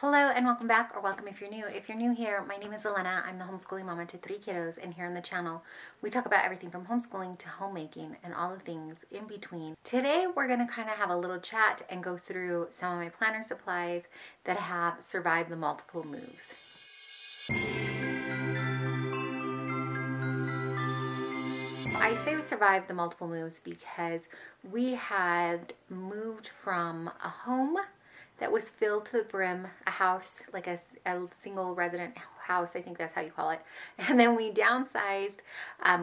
Hello and welcome back, or welcome if you're new. If you're new here, my name is Elena. I'm the homeschooling mama to 3 kiddos, and here on the channel we talk about everything from homeschooling to homemaking and all the things in between. Today we're going to kind of have a little chat and go through some of my planner supplies that have survived the multiple moves. I say we survived the multiple moves because we had moved from a home that was filled to the brim, a house, like a single resident house, I think that's how you call it. And then we downsized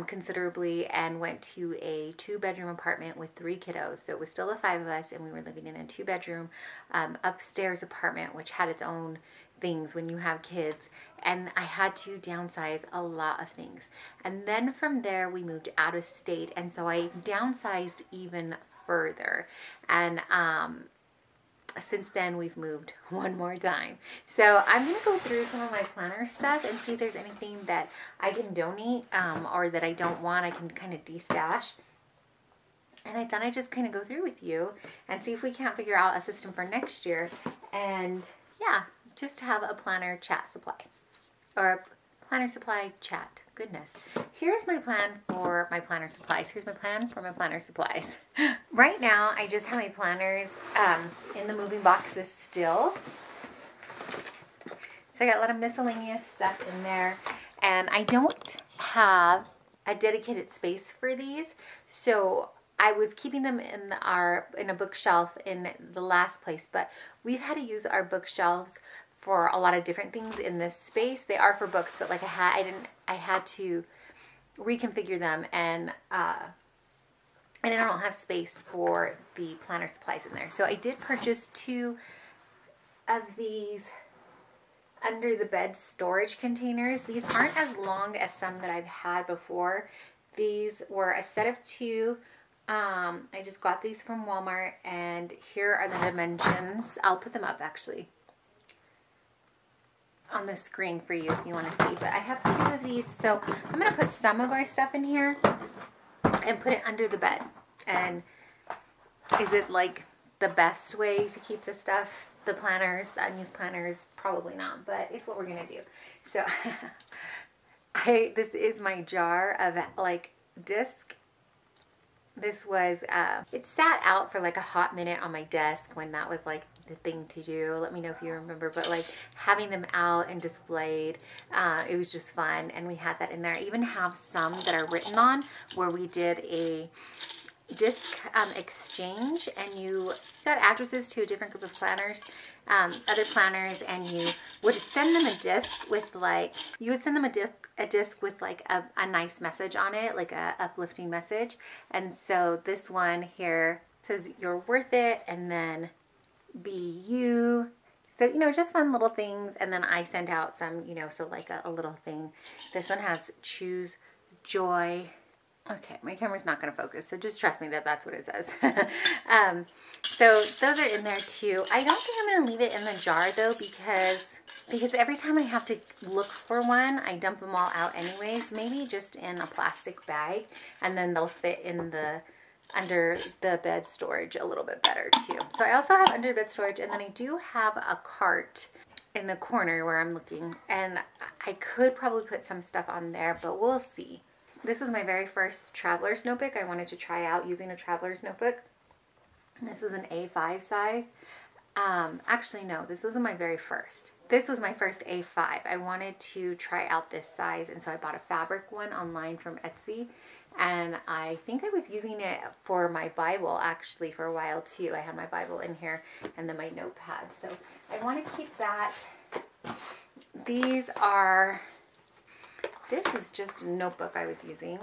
considerably and went to a 2-bedroom apartment with 3 kiddos. So it was still the 5 of us, and we were living in a 2-bedroom upstairs apartment, which had its own things when you have kids. And I had to downsize a lot of things. And then from there we moved out of state, and so I downsized even further. And since then we've moved one more time. So I'm gonna go through some of my planner stuff and see if there's anything that I can donate or that I don't want. I can kind of destash. And I thought I'd just kind of go through with you and see if we can't figure out a system for next year. And yeah, just have a planner chat supply, or a planner supply chat. Goodness. Here's my plan for my planner supplies. Here's my plan for my planner supplies. Right now, I just have my planners in the moving boxes still. So I got a lot of miscellaneous stuff in there. And I don't have a dedicated space for these. So I was keeping them in a bookshelf in the last place. But we've had to use our bookshelves for a lot of different things in this space. They are for books, but like I had to reconfigure them, and I don't have space for the planner supplies in there. So I did purchase 2 of these under the bed storage containers. These aren't as long as some that I've had before. These were a set of 2. I just got these from Walmart, and here are the dimensions. I'll put them up actually on the screen for you if you want to see, but I have 2 of these, so I'm going to put some of our stuff in here and put it under the bed. And is it like the best way to keep the stuff, the planners, the unused planners? Probably not, but it's what we're going to do. So this is my jar of like disc. This was, it sat out for like a hot minute on my desk when that was like the thing to do. Let me know if you remember, but like having them out and displayed, it was just fun. And we had that in there. I even have some that are written on where we did a disc exchange, and you got addresses to a different group of planners, other planners, and you would send them a disc with like, a disc with like a nice message on it, like a uplifting message. And so this one here says you're worth it, and then be you. So, you know, just fun little things. And then I sent out some, you know, so like a little thing. This one has choose joy. Okay, my camera's not going to focus, so just trust me that that's what it says. So those are in there too. I don't think I'm going to leave it in the jar though, because every time I have to look for one, I dump them all out anyways. Maybe just in a plastic bag, and then they'll fit in the under the bed storage a little bit better too. So I also have under bed storage, and then I do have a cart in the corner where I'm looking, and I could probably put some stuff on there, but we'll see. This was my very first traveler's notebook. I wanted to try out using a traveler's notebook. This is an A5 size. Actually, no, this wasn't my very first. This was my first A5. I wanted to try out this size, and so I bought a fabric one online from Etsy. And I think I was using it for my Bible actually for a while too. I had my Bible in here and then my notepad. So I want to keep that. This is just a notebook I was using.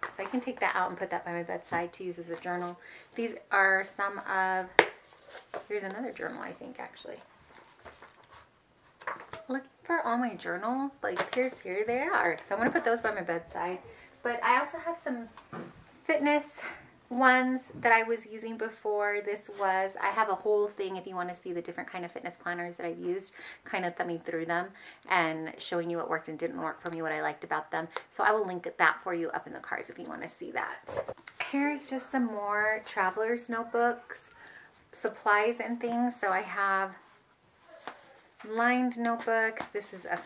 So I can take that out and put that by my bedside to use as a journal. These are some of, here's another journal I think actually. Looking for all my journals, like here they are. So I'm going to put those by my bedside. But I also have some fitness ones that I was using before. I have a whole thing if you want to see the different kind of fitness planners that I've used, kind of thumbing through them and showing you what worked and didn't work for me, what I liked about them. So I will link that for you up in the cards if you want to see that. Here's just some more traveler's notebooks, supplies and things. So I have lined notebooks. This is a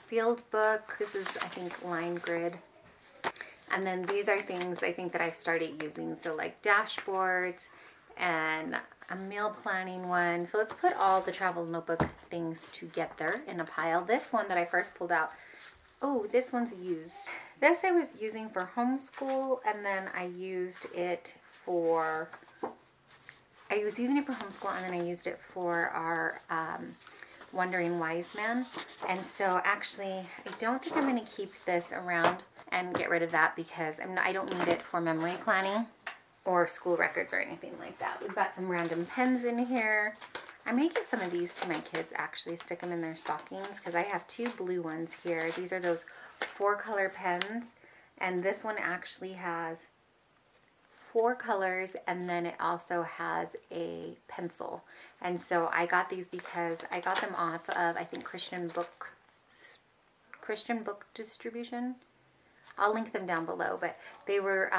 field book. This is, I think, line grid. And then these are things I think that I've started using. So like dashboards and a meal planning one. So let's put all the travel notebook things together in a pile. This one that I first pulled out, oh, this one's used. This I was using for homeschool, and then I used it for, I was using it for homeschool, and then I used it for our Wandering Wise Man. And so actually, I don't think I'm going to keep this around and get rid of that because I don't need it for memory planning or school records or anything like that. We've got some random pens in here. I may get some of these to my kids, actually, stick them in their stockings, because I have 2 blue ones here. These are those 4-color pens, and this one actually has 4 colors, and then it also has a pencil. And so I got these because I got them off of, I think, Christian book distribution. I'll link them down below, but they were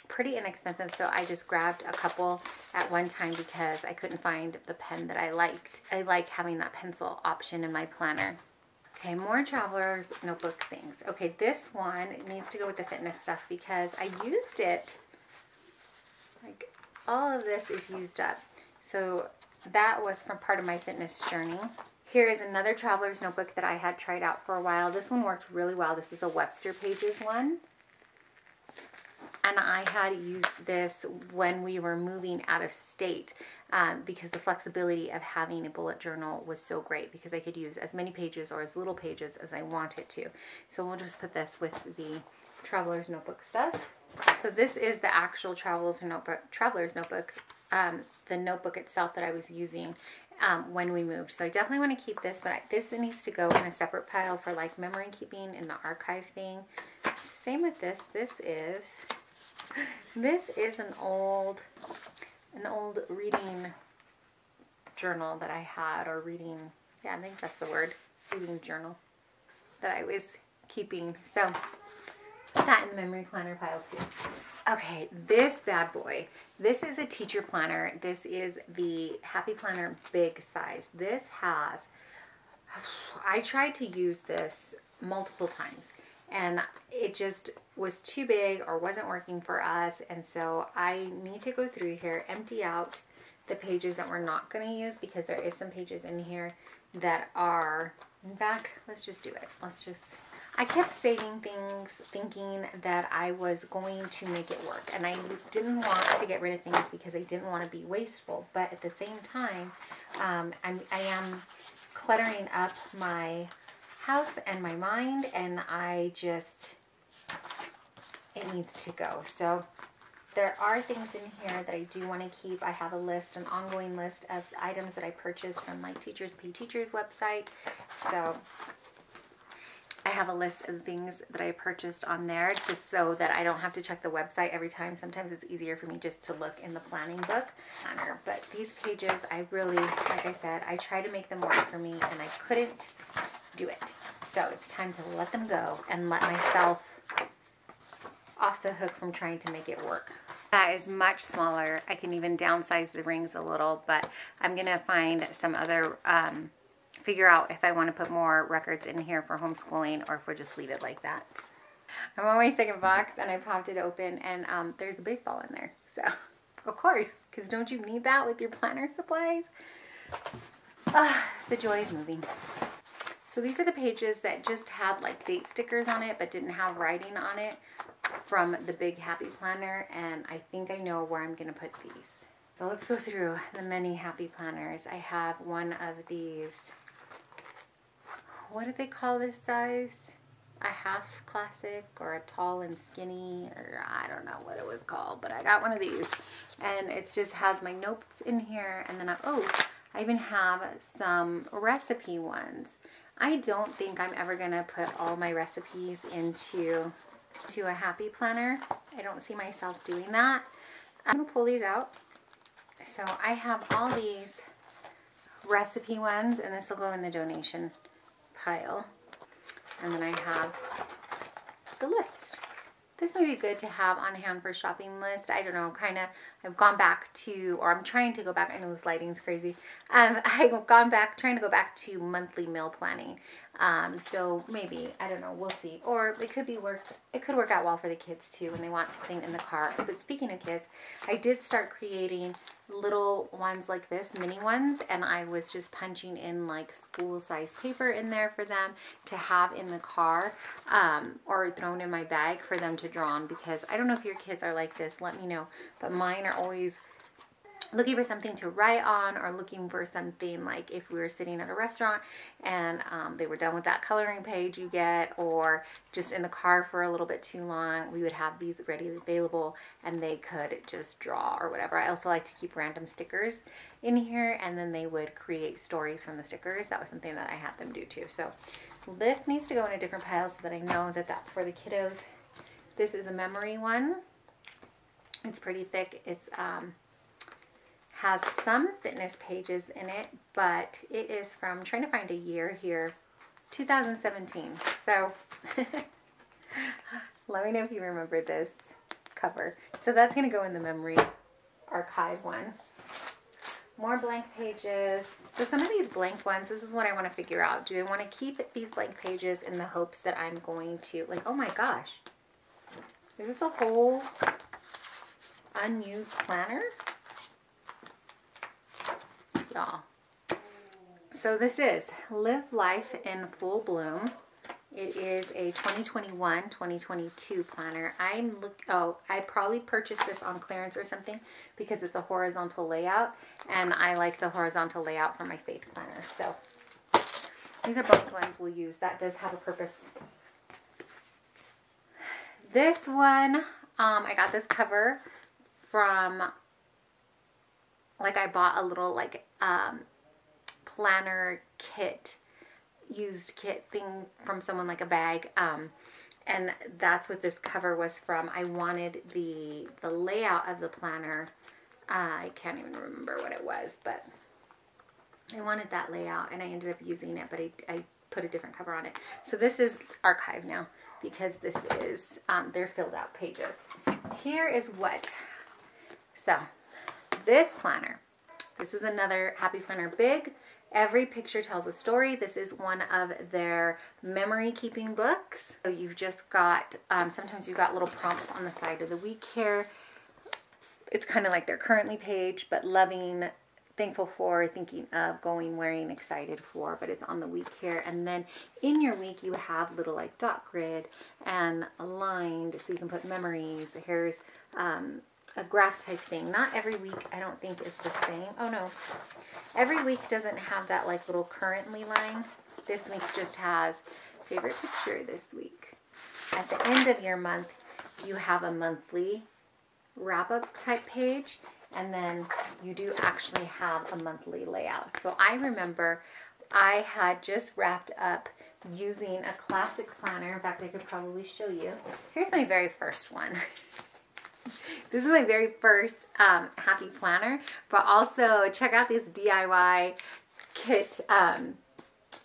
pretty inexpensive, so I just grabbed a couple at one time because I couldn't find the pen that I liked. I like having that pencil option in my planner. Okay, more traveler's notebook things. Okay, this one needs to go with the fitness stuff because I used it, like all of this is used up. So that was from part of my fitness journey. Here is another traveler's notebook that I had tried out for a while. This one worked really well. This is a Webster Pages one. And I had used this when we were moving out of state because the flexibility of having a bullet journal was so great because I could use as many pages or as little pages as I wanted to. So we'll just put this with the traveler's notebook stuff. So this is the actual traveler's notebook, the notebook itself that I was using when we moved. So I definitely want to keep this, but this needs to go in a separate pile for like memory keeping in the archive thing. Same with this. This is an old reading journal that I had, or reading, yeah, I think that's the word, reading journal that I was keeping. So that in the memory planner pile too. Okay, this bad boy. This is a teacher planner. This is the Happy Planner big size. This has, I tried to use this multiple times and it just was too big or wasn't working for us. And so I need to go through here, empty out the pages that we're not going to use because there is some pages in here that are, in fact, let's just do it. I kept saving things thinking that I was going to make it work. And I didn't want to get rid of things because I didn't want to be wasteful. But at the same time, I am cluttering up my house and my mind, and it needs to go. So there are things in here that I do want to keep. I have a list, an ongoing list of items that I purchased from like Teachers Pay Teachers website. So I have a list of things that I purchased on there just so that I don't have to check the website every time. Sometimes it's easier for me just to look in the planning book. But these pages, I really, like I said, I try to make them work for me and I couldn't do it. So it's time to let them go and let myself off the hook from trying to make it work. That is much smaller. I can even downsize the rings a little, but I'm going to find some other, figure out if I want to put more records in here for homeschooling or if we'll just leave it like that. I'm on my second box and I popped it open and there's a baseball in there. So, of course, because don't you need that with your planner supplies? The joy is moving. So these are the pages that just had like date stickers on it but didn't have writing on it from the big Happy Planner, and I think I know where I'm going to put these. So let's go through the many Happy Planners. I have one of these, what do they call this size? A half classic or a tall and skinny, or I don't know what it was called, but I got one of these and it just has my notes in here, and then I even have some recipe ones. I don't think I'm ever gonna put all my recipes into a Happy Planner. I don't see myself doing that. I'm gonna pull these out. So I have all these recipe ones, and this will go in the donation pile. And then I have the list. this may be good to have on hand for shopping list. I don't know, kind of, I've gone back to, or I'm trying to go back, I know this lighting's crazy. I've gone back, trying to go back to monthly meal planning. So maybe, I don't know, we'll see. Or it could work out well for the kids too when they want something in the car. But speaking of kids, I did start creating little ones like this, mini ones, and I was just punching in like school size paper in there for them to have in the car, or thrown in my bag for them to draw on, because I don't know if your kids are like this, let me know, but mine are always looking for something to write on, or looking for something like if we were sitting at a restaurant and they were done with that coloring page you get, or just in the car for a little bit too long, we would have these ready available and they could just draw or whatever. I also like to keep random stickers in here, and then they would create stories from the stickers. That was something that I had them do too. So this needs to go in a different pile so that I know that that's for the kiddos. This is a memory one. It's pretty thick. It's has some fitness pages in it, but it is from, trying to find a year here, 2017. So let me know if you remember this cover. So that's going to go in the memory archive one. More blank pages. So some of these blank ones, this is what I want to figure out. Do I want to keep these blank pages in the hopes that I'm going to, like, oh my gosh, is this a whole unused planner? Y'all. So this is Live Life in Full Bloom. It is a 2021-2022 planner. I probably purchased this on clearance or something because it's a horizontal layout, and I like the horizontal layout for my faith planner. So these are both ones we'll use. That does have a purpose. This one, I got this cover from, like, I bought a little like planner kit, used kit thing from someone, like a bag, and that's what this cover was from. I wanted the layout of the planner. I can't even remember what it was, but I wanted that layout and I ended up using it, but I put a different cover on it. So this is archived now because this is they're filled out pages. Here is what. So this planner, this is another Happy Planner Big. Every picture tells a story. This is one of their memory keeping books. So you've just got, sometimes you've got little prompts on the side of the week here. It's kind of like their currently page, but loving, thankful for, thinking of, going, wearing, excited for, but it's on the week here. And then in your week, you have little like dot grid and aligned, so you can put memories. Here's a graph type thing. Not every week, I don't think, is the same. Oh no, every week doesn't have that like little currently line. This week just has favorite picture this week. At the end of your month, you have a monthly wrap-up type page, and then you do actually have a monthly layout. So I remember I had just wrapped up using a classic planner. In fact, I could probably show you. Here's my very first one. This is my very first Happy Planner, but also check out this DIY kit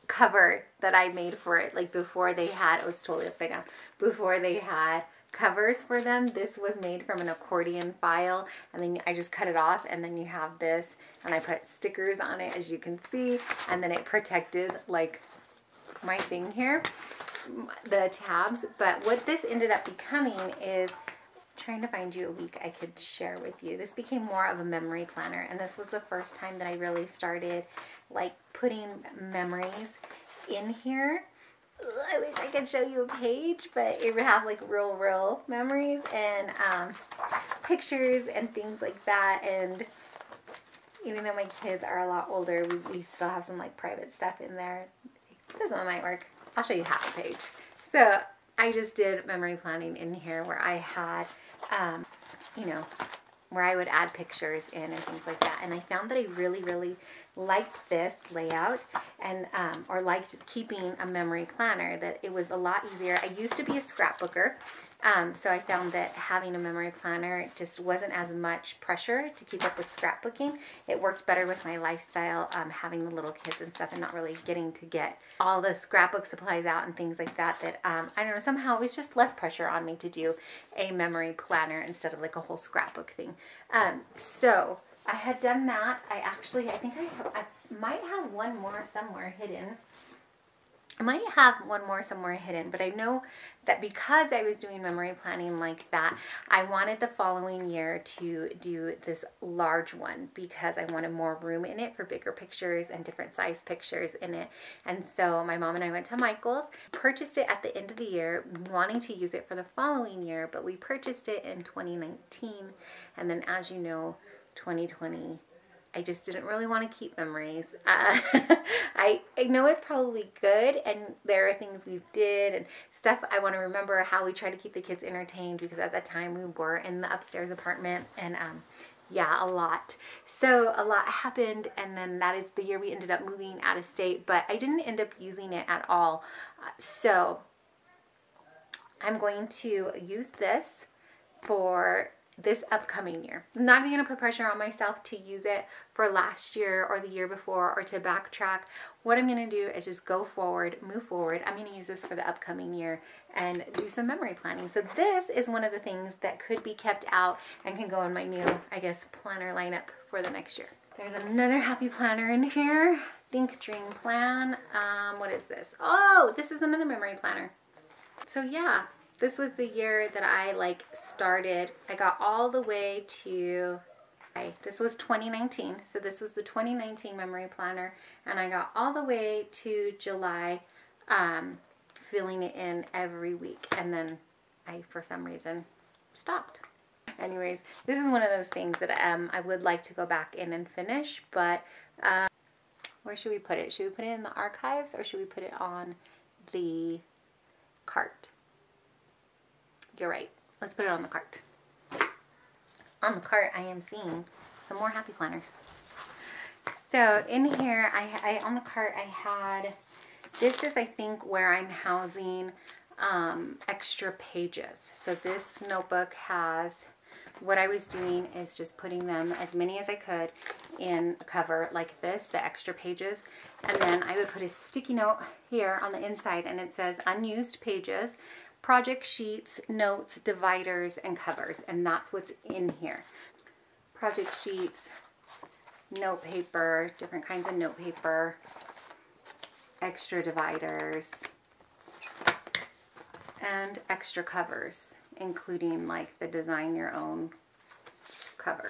cover that I made for it, like before they had, it was totally upside down, before they had covers for them. This was made from an accordion file, and then I just cut it off, and then you have this, and I put stickers on it, as you can see, and then it protected like my thing here, the tabs. But what this ended up becoming is, trying to find you a week I could share with you. This became more of a memory planner, and this was the first time that I really started like putting memories in here. I wish I could show you a page, but it has like real memories and pictures and things like that. And even though my kids are a lot older, we still have some like private stuff in there. This one might work. I'll show you half a page. So I just did memory planning in here where I had, you know, where I would add pictures in and things like that. And I found that I really liked this layout, and or liked keeping a memory planner, that it was a lot easier. I used to be a scrapbooker, So I found that having a memory planner just wasn't as much pressure to keep up with scrapbooking. It worked better with my lifestyle, having the little kids and stuff and not really getting to get all the scrapbook supplies out and things like that, I don't know, somehow it was just less pressure on me to do a memory planner instead of like a whole scrapbook thing. So I had done that. I think I might have one more somewhere hidden. I might have one more somewhere hidden, but I know that because I was doing memory planning like that, I wanted the following year to do this large one because I wanted more room in it for bigger pictures and different size pictures in it. And so my mom and I went to Michael's, purchased it at the end of the year, wanting to use it for the following year, but we purchased it in 2019. And then, as you know, 2020, I just didn't really want to keep memories. I know it's probably good, and there are things we did and stuff I want to remember, how we tried to keep the kids entertained, because at that time we were in the upstairs apartment, and yeah, a lot. So a lot happened, and then that is the year we ended up moving out of state, but I didn't end up using it at all. So I'm going to use this for this upcoming year. I'm not even going to put pressure on myself to use it for last year or the year before or to backtrack. What I'm going to do is just go forward, move forward. I'm going to use this for the upcoming year and do some memory planning. So this is one of the things that could be kept out and can go in my new, I guess, planner lineup for the next year. There's another happy planner in here. Think, Dream, Plan. What is this? Oh, this is another memory planner. So yeah. This was the year that I started. I got all the way to, this was 2019. So this was the 2019 memory planner. And I got all the way to July, filling it in every week. And then I, for some reason, stopped. Anyways, this is one of those things that I would like to go back in and finish. But where should we put it? Should we put it in the archives or should we put it on the cart? You're right. Let's put it on the cart. On the cart, I am seeing some more happy planners. So in here, I on the cart, I had, this is, I think, where I'm housing extra pages. So this notebook has, what I was doing is just putting them, as many as I could, in a cover like this, the extra pages. And then I would put a sticky note here on the inside, and it says unused pages, project sheets, notes, dividers, and covers, and that's what's in here. Project sheets, note paper, different kinds of note paper, extra dividers, and extra covers, including like the design your own cover.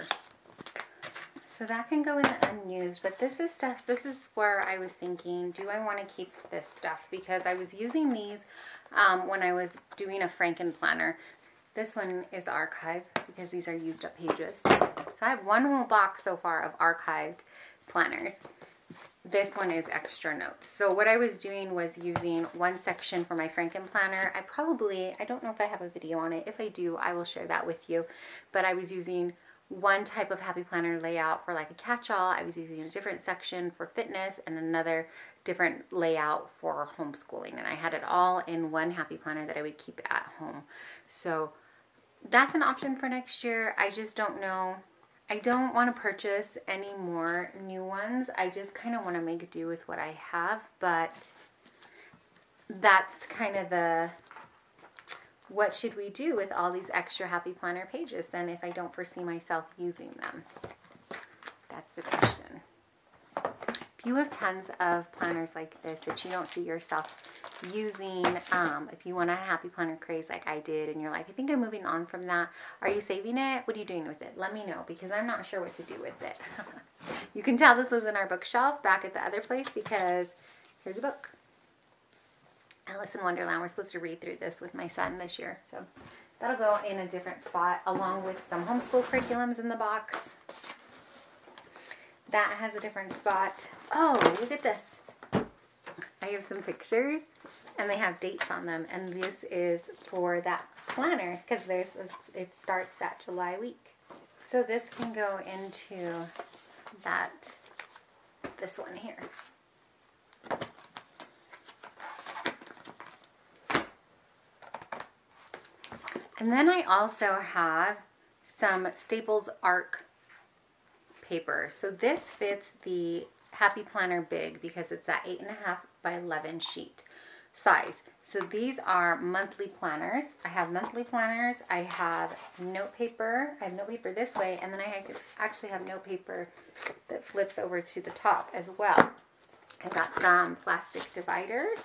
So that can go in unused, but this is stuff, this is where I was thinking, do I want to keep this stuff? Because I was using these when I was doing a Franken planner. This one is archived because these are used up pages. So I have one whole box so far of archived planners. This one is extra notes. So what I was doing was using one section for my Franken planner. I don't know if I have a video on it. If I do, I will share that with you. But I was using one type of happy planner layout for like a catch-all. I was using a different section for fitness and another different layout for homeschooling. And I had it all in one happy planner that I would keep at home. So that's an option for next year. I just don't know. I don't want to purchase any more new ones. I just kind of want to make do with what I have. But that's kind of the, what should we do with all these extra happy planner pages then if I don't foresee myself using them? That's the question. If you have tons of planners like this that you don't see yourself using, if you want a happy planner craze like I did and you're like, I think I'm moving on from that, are you saving it? What are you doing with it? Let me know, because I'm not sure what to do with it. You can tell this was in our bookshelf back at the other place because here's a book. Alice in Wonderland. We're supposed to read through this with my son this year. So that'll go in a different spot along with some homeschool curriculums in the box. That has a different spot. Oh, look at this. I have some pictures and they have dates on them. And this is for that planner because it starts that July week. So this can go into this one here. And then I also have some Staples Arc paper. So this fits the Happy Planner Big because it's that 8.5 by 11 sheet size. So these are monthly planners. I have monthly planners. I have note paper. I have note paper this way, and then I actually have note paper that flips over to the top as well. I got some plastic dividers.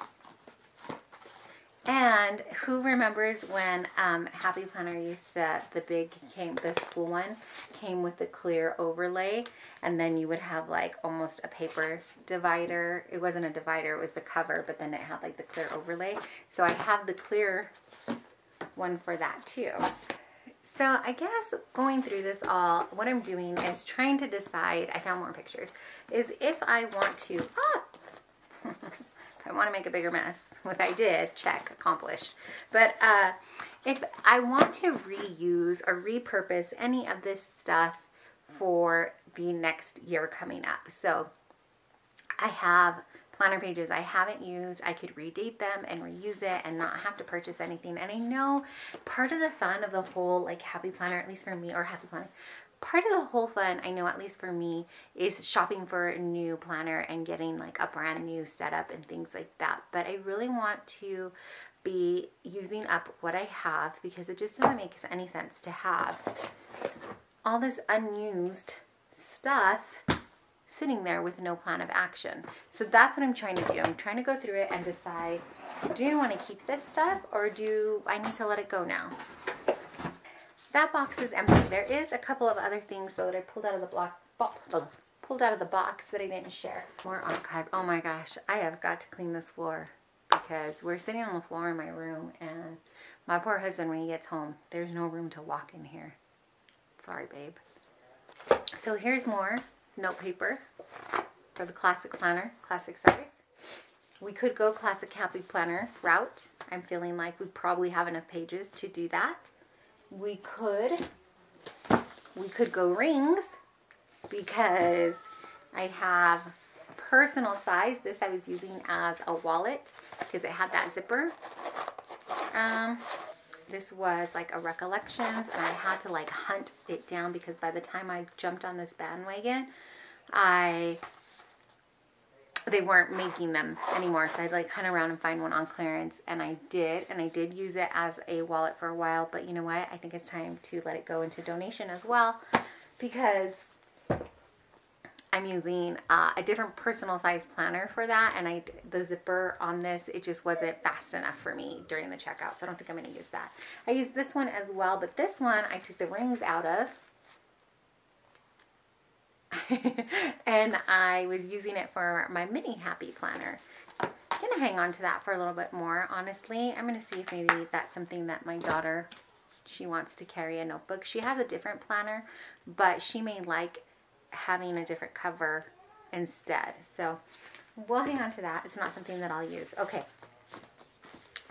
And who remembers when Happy Planner used to, the school one came with the clear overlay, and then you would have like almost a paper divider. It wasn't a divider, it was the cover, but then it had like the clear overlay. So I have the clear one for that too. So I guess going through this all, what I'm doing is trying to decide, I found more pictures, is if I want to, I want to make a bigger mess. If I did, check, accomplished. But if I want to reuse or repurpose any of this stuff for the next year coming up. So I have planner pages I haven't used. I could redate them and reuse it and not have to purchase anything. And I know part of the fun of the whole like Happy Planner, at least for me, or Happy Planner, part of the whole fun, I know at least for me, is shopping for a new planner and getting like a brand new setup and things like that. But I really want to be using up what I have because it just doesn't make any sense to have all this unused stuff sitting there with no plan of action. So that's what I'm trying to do. I'm trying to go through it and decide, do I want to keep this stuff or do I need to let it go now? That box is empty. There is a couple of other things though that I pulled out of the box that I didn't share. More archive. Oh my gosh, I have got to clean this floor because we're sitting on the floor in my room and my poor husband, when he gets home, there's no room to walk in here. Sorry, babe. So here's more note paper for the classic planner, classic size. We could go classic Happy Planner route. I'm feeling like we probably have enough pages to do that. We could go rings because I have personal size. This I was using as a wallet because it had that zipper. This was like a Recollections and I had to like hunt it down because by the time I jumped on this bandwagon, they weren't making them anymore. So I'd like hunt around and find one on clearance. And I did use it as a wallet for a while. But you know what? I think it's time to let it go into donation as well because I'm using a different personal size planner for that. And the zipper on this, it just wasn't fast enough for me during the checkout. So I don't think I'm going to use that. I used this one as well. But this one I took the rings out of. And I was using it for my mini Happy Planner. I'm going to hang on to that for a little bit more, honestly. I'm going to see if maybe that's something that my daughter, she wants to carry a notebook. She has a different planner, but she may like having a different cover instead. So we'll hang on to that. It's not something that I'll use. Okay.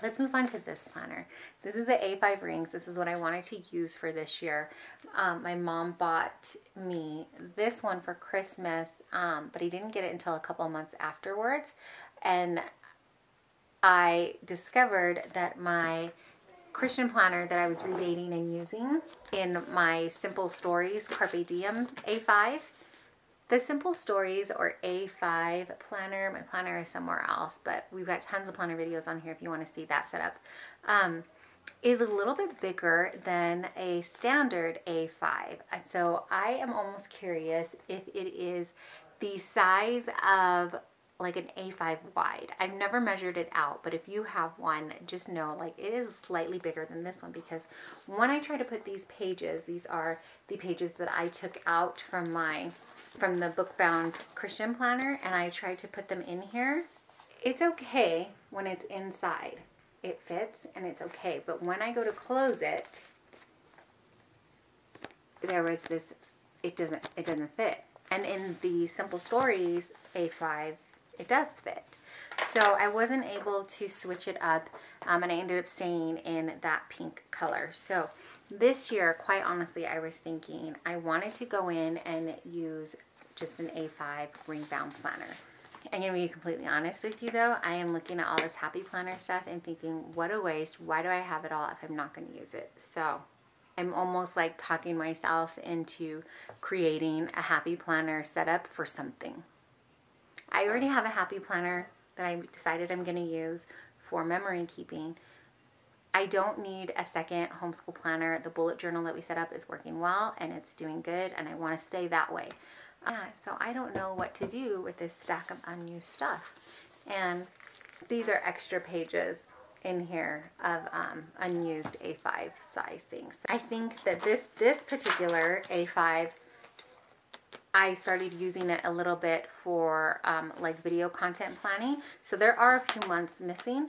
Let's move on to this planner. This is the A5 rings. This is what I wanted to use for this year. My mom bought me this one for Christmas, but I didn't get it until a couple of months afterwards. And I discovered that my Christian planner that I was redating and using in my Simple Stories Carpe Diem A5, the Simple Stories or A5 planner, my planner is somewhere else, but we've got tons of planner videos on here if you want to see that setup, is a little bit bigger than a standard A5. So I am almost curious if it is the size of like an A5 wide. I've never measured it out, but if you have one, just know like it is slightly bigger than this one because when I try to put these pages, these are the pages that I took out from the book-bound Christian planner and I tried to put them in here. It's okay when it's inside. It fits and it's okay. But when I go to close it, there was this, it doesn't fit. And in the Simple Stories A5, it does fit. So I wasn't able to switch it up and I ended up staying in that pink color. So this year, quite honestly, I was thinking I wanted to go in and use just an A5 ring bound planner. I'm going to be completely honest with you though. I am looking at all this happy planner stuff and thinking, what a waste. Why do I have it all if I'm not going to use it? So I'm almost like talking myself into creating a happy planner setup for something. I already have a happy planner that I decided I'm going to use for memory keeping. I don't need a second homeschool planner. The bullet journal that we set up is working well and it's doing good, and I want to stay that way. So I don't know what to do with this stack of unused stuff. And these are extra pages in here of unused A5 size things. I think that this particular A5, I started using it a little bit for like video content planning. So there are a few months missing,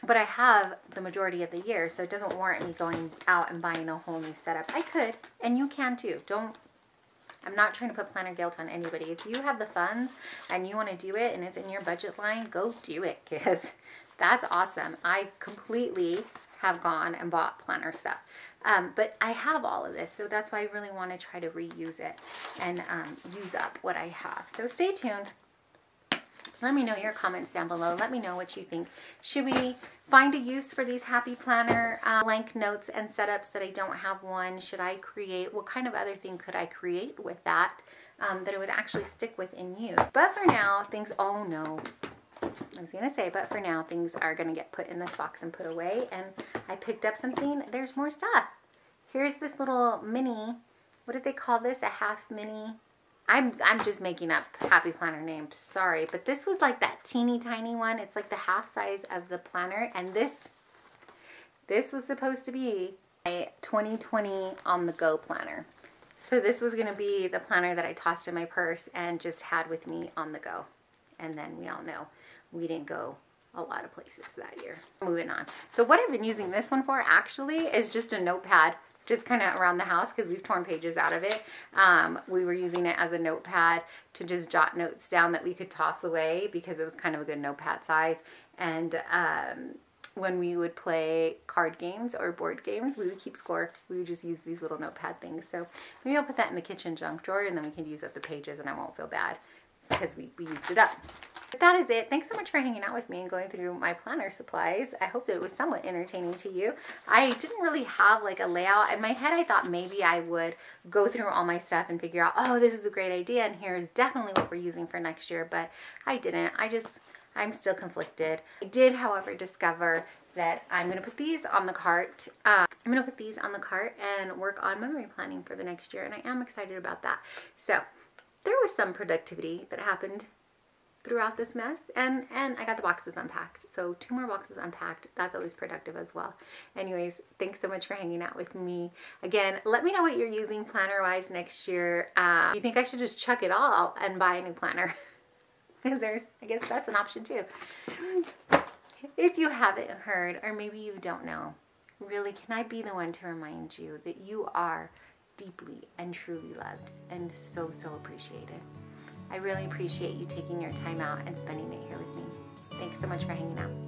but I have the majority of the year, so it doesn't warrant me going out and buying a whole new setup. I could, and you can too. I'm not trying to put planner guilt on anybody. If you have the funds and you want to do it and it's in your budget line, go do it, because that's awesome. I completely have gone and bought planner stuff. But I have all of this, so that's why I really want to try to reuse it and use up what I have. So stay tuned. Let me know your comments down below. Let me know what you think. Should we find a use for these happy planner blank notes and setups that I don't have one? Should I create? What kind of other thing could I create with that that it would actually stick with in use? But for now, things, oh no. I was going to say, but for now, things are going to get put in this box and put away. And I picked up something. There's more stuff. Here's this little mini, what did they call this? A half mini. I'm just making up happy planner names, sorry, but this was like that teeny tiny one. It's like the half size of the planner, and this was supposed to be my 2020 on the go planner. So this was going to be the planner that I tossed in my purse and just had with me on the go. And then we all know we didn't go a lot of places that year. Moving on. So what I've been using this one for actually is just a notepad, just kind of around the house, because we've torn pages out of it. We were using it as a notepad to just jot notes down that we could toss away because it was kind of a good notepad size. And when we would play card games or board games, we would keep score. We would just use these little notepad things. So maybe I'll put that in the kitchen junk drawer, and then we can use up the pages and I won't feel bad because we used it up. But that is it. Thanks so much for hanging out with me and going through my planner supplies. I hope that it was somewhat entertaining to you. I didn't really have like a layout. In my head, I thought maybe I would go through all my stuff and figure out, oh, this is a great idea, and here's definitely what we're using for next year, but I didn't. I'm still conflicted. I did, however, discover that I'm going to put these on the cart. I'm going to put these on the cart and work on memory planning for the next year, and I am excited about that. So there was some productivity that happened throughout this mess, and I got the boxes unpacked. So 2 more boxes unpacked. That's always productive as well. Anyways, thanks so much for hanging out with me. Again, let me know what you're using planner-wise next year. You think I should just chuck it all and buy a new planner? Because I guess that's an option too. If you haven't heard, or maybe you don't know, really, can I be the one to remind you that you are deeply and truly loved and so, so appreciated. I really appreciate you taking your time out and spending it here with me. Thanks so much for hanging out.